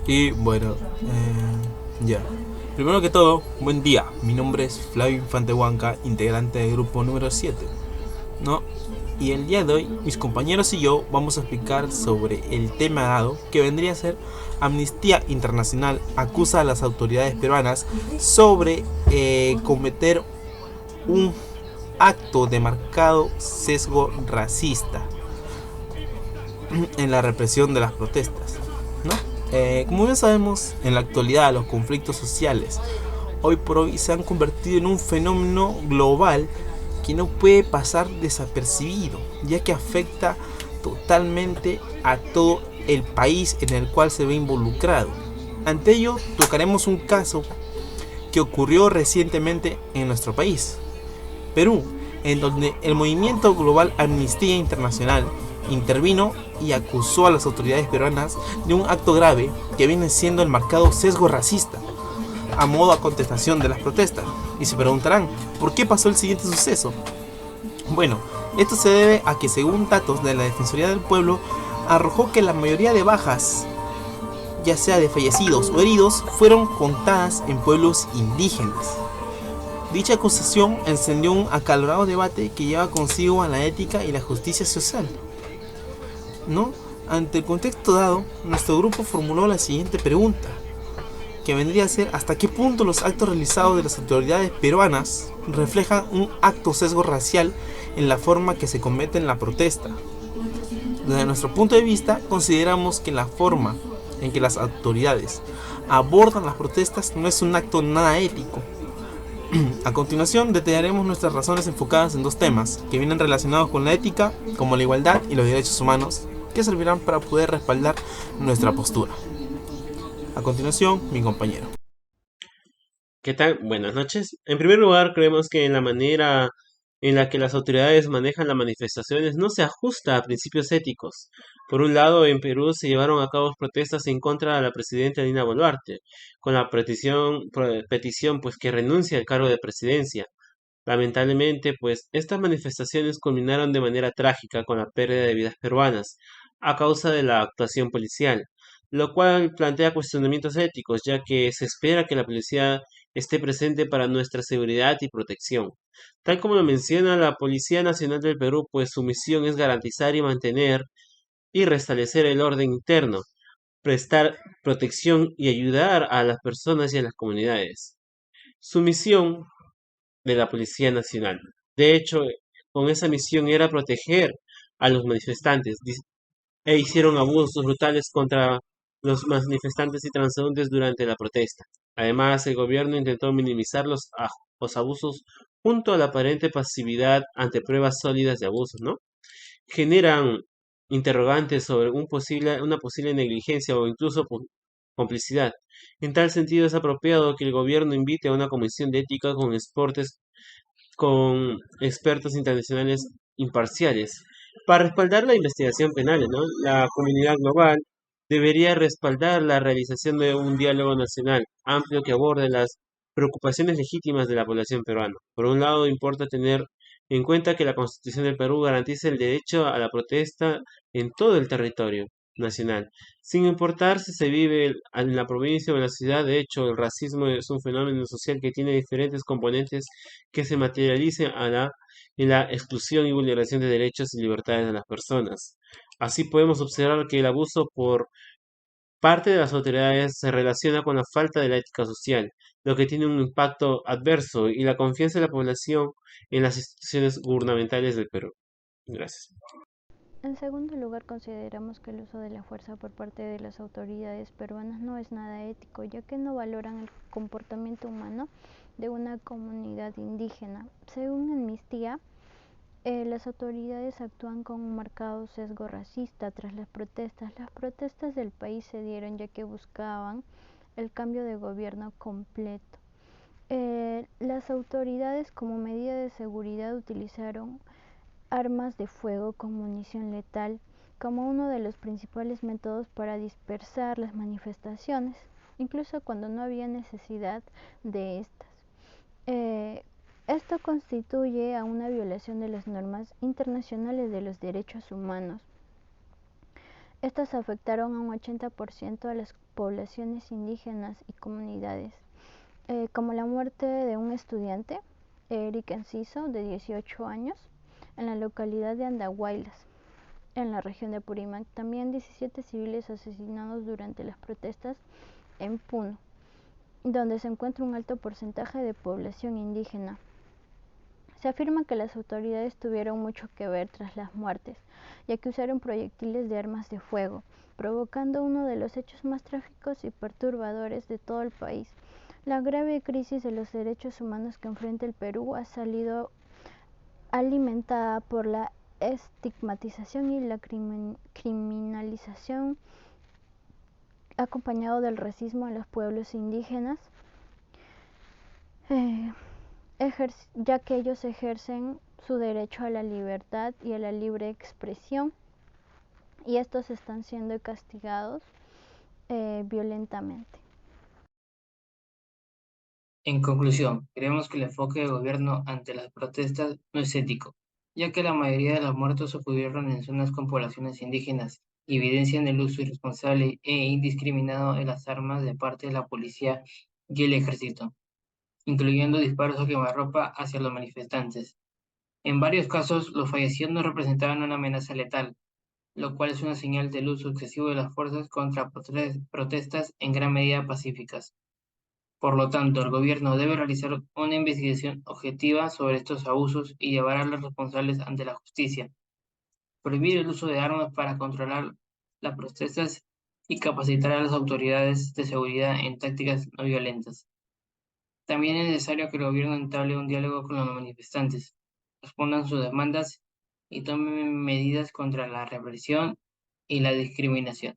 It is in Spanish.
Y bueno, ya. Primero que todo, buen día. Mi nombre es Flavio Infante Huanca, integrante del grupo número 7, ¿no? Y el día de hoy, mis compañeros y yo vamos a explicar sobre el tema dado, que vendría a ser Amnistía Internacional acusa a las autoridades peruanas sobre cometer un acto de marcado sesgo racista en la represión de las protestas, ¿no? Como bien sabemos, en la actualidad los conflictos sociales hoy por hoy se han convertido en un fenómeno global que no puede pasar desapercibido, ya que afecta totalmente a todo el país en el cual se ve involucrado. Ante ello, tocaremos un caso que ocurrió recientemente en nuestro país, Perú, en donde el movimiento global Amnistía Internacional intervino y acusó a las autoridades peruanas de un acto grave que viene siendo el marcado sesgo racista, a modo de contestación de las protestas. Y se preguntarán, ¿por qué pasó el siguiente suceso? Bueno, esto se debe a que según datos de la Defensoría del Pueblo, arrojó que la mayoría de bajas, ya sea de fallecidos o heridos, fueron contadas en pueblos indígenas. Dicha acusación encendió un acalorado debate que lleva consigo a la ética y la justicia social, ¿no? Ante el contexto dado, nuestro grupo formuló la siguiente pregunta, que vendría a ser hasta qué punto los actos realizados de las autoridades peruanas reflejan un acto sesgo racial en la forma que se comete en la protesta. Desde nuestro punto de vista, consideramos que la forma en que las autoridades abordan las protestas no es un acto nada ético. A continuación, detallaremos nuestras razones enfocadas en dos temas que vienen relacionados con la ética, como la igualdad y los derechos humanos, que servirán para poder respaldar nuestra postura. A continuación, mi compañero. ¿Qué tal? Buenas noches. En primer lugar, creemos que la manera en la que las autoridades manejan las manifestaciones no se ajusta a principios éticos. Por un lado, en Perú se llevaron a cabo protestas en contra de la presidenta Dina Boluarte, con la petición pues que renuncie al cargo de presidencia. Lamentablemente, pues estas manifestaciones culminaron de manera trágica con la pérdida de vidas peruanas a causa de la actuación policial, lo cual plantea cuestionamientos éticos, ya que se espera que la policía esté presente para nuestra seguridad y protección. Tal como lo menciona la Policía Nacional del Perú, pues su misión es garantizar y mantener y restablecer el orden interno, prestar protección y ayudar a las personas y a las comunidades. Su misión de la Policía Nacional. De hecho, con esa misión era proteger a los manifestantes e hicieron abusos brutales contra los manifestantes y transeúntes durante la protesta. Además, el gobierno intentó minimizar los abusos junto a la aparente pasividad ante pruebas sólidas de abusos, ¿no? Generan interrogantes sobre una posible negligencia o incluso complicidad. En tal sentido, es apropiado que el gobierno invite a una comisión de ética con expertos internacionales imparciales para respaldar la investigación penal, ¿no? La comunidad global debería respaldar la realización de un diálogo nacional amplio que aborde las preocupaciones legítimas de la población peruana. Por un lado, importa tener en cuenta que la Constitución del Perú garantiza el derecho a la protesta en todo el territorio nacional, sin importar si se vive en la provincia o en la ciudad. De hecho, el racismo es un fenómeno social que tiene diferentes componentes que se materialice en la exclusión y vulneración de derechos y libertades de las personas. Así podemos observar que el abuso por parte de las autoridades se relaciona con la falta de la ética social, lo que tiene un impacto adverso y la confianza de la población en las instituciones gubernamentales del Perú. Gracias. En segundo lugar, consideramos que el uso de la fuerza por parte de las autoridades peruanas no es nada ético, ya que no valoran el comportamiento humano de una comunidad indígena. Según Amnistía, las autoridades actúan con un marcado sesgo racista tras las protestas. Las protestas del país se dieron ya que buscaban el cambio de gobierno completo. Las autoridades como medida de seguridad utilizaron armas de fuego con munición letal como uno de los principales métodos para dispersar las manifestaciones, incluso cuando no había necesidad de estas. Eh, Esto constituye a una violación de las normas internacionales de los derechos humanos. Estas afectaron a un 80% a las poblaciones indígenas y comunidades, como la muerte de un estudiante, Eric Enciso, de 18 años, en la localidad de Andahuaylas, en la región de Apurímac. También 17 civiles asesinados durante las protestas en Puno, donde se encuentra un alto porcentaje de población indígena. Se afirma que las autoridades tuvieron mucho que ver tras las muertes, ya que usaron proyectiles de armas de fuego, provocando uno de los hechos más trágicos y perturbadores de todo el país. La grave crisis de los derechos humanos que enfrenta el Perú ha salido alimentada por la estigmatización y la criminalización, acompañado del racismo a los pueblos indígenas, ya que ellos ejercen su derecho a la libertad y a la libre expresión, y estos están siendo castigados violentamente. En conclusión, creemos que el enfoque del gobierno ante las protestas no es ético, ya que la mayoría de los muertos ocurrieron en zonas con poblaciones indígenas y evidencian el uso irresponsable e indiscriminado de las armas de parte de la policía y el ejército, incluyendo disparos a quemarropa hacia los manifestantes. En varios casos, los fallecidos no representaban una amenaza letal, lo cual es una señal del uso excesivo de las fuerzas contra protestas en gran medida pacíficas. Por lo tanto, el gobierno debe realizar una investigación objetiva sobre estos abusos y llevar a los responsables ante la justicia, prohibir el uso de armas para controlar las protestas y capacitar a las autoridades de seguridad en tácticas no violentas. También es necesario que el gobierno entable un diálogo con los manifestantes, respondan sus demandas y tomen medidas contra la represión y la discriminación.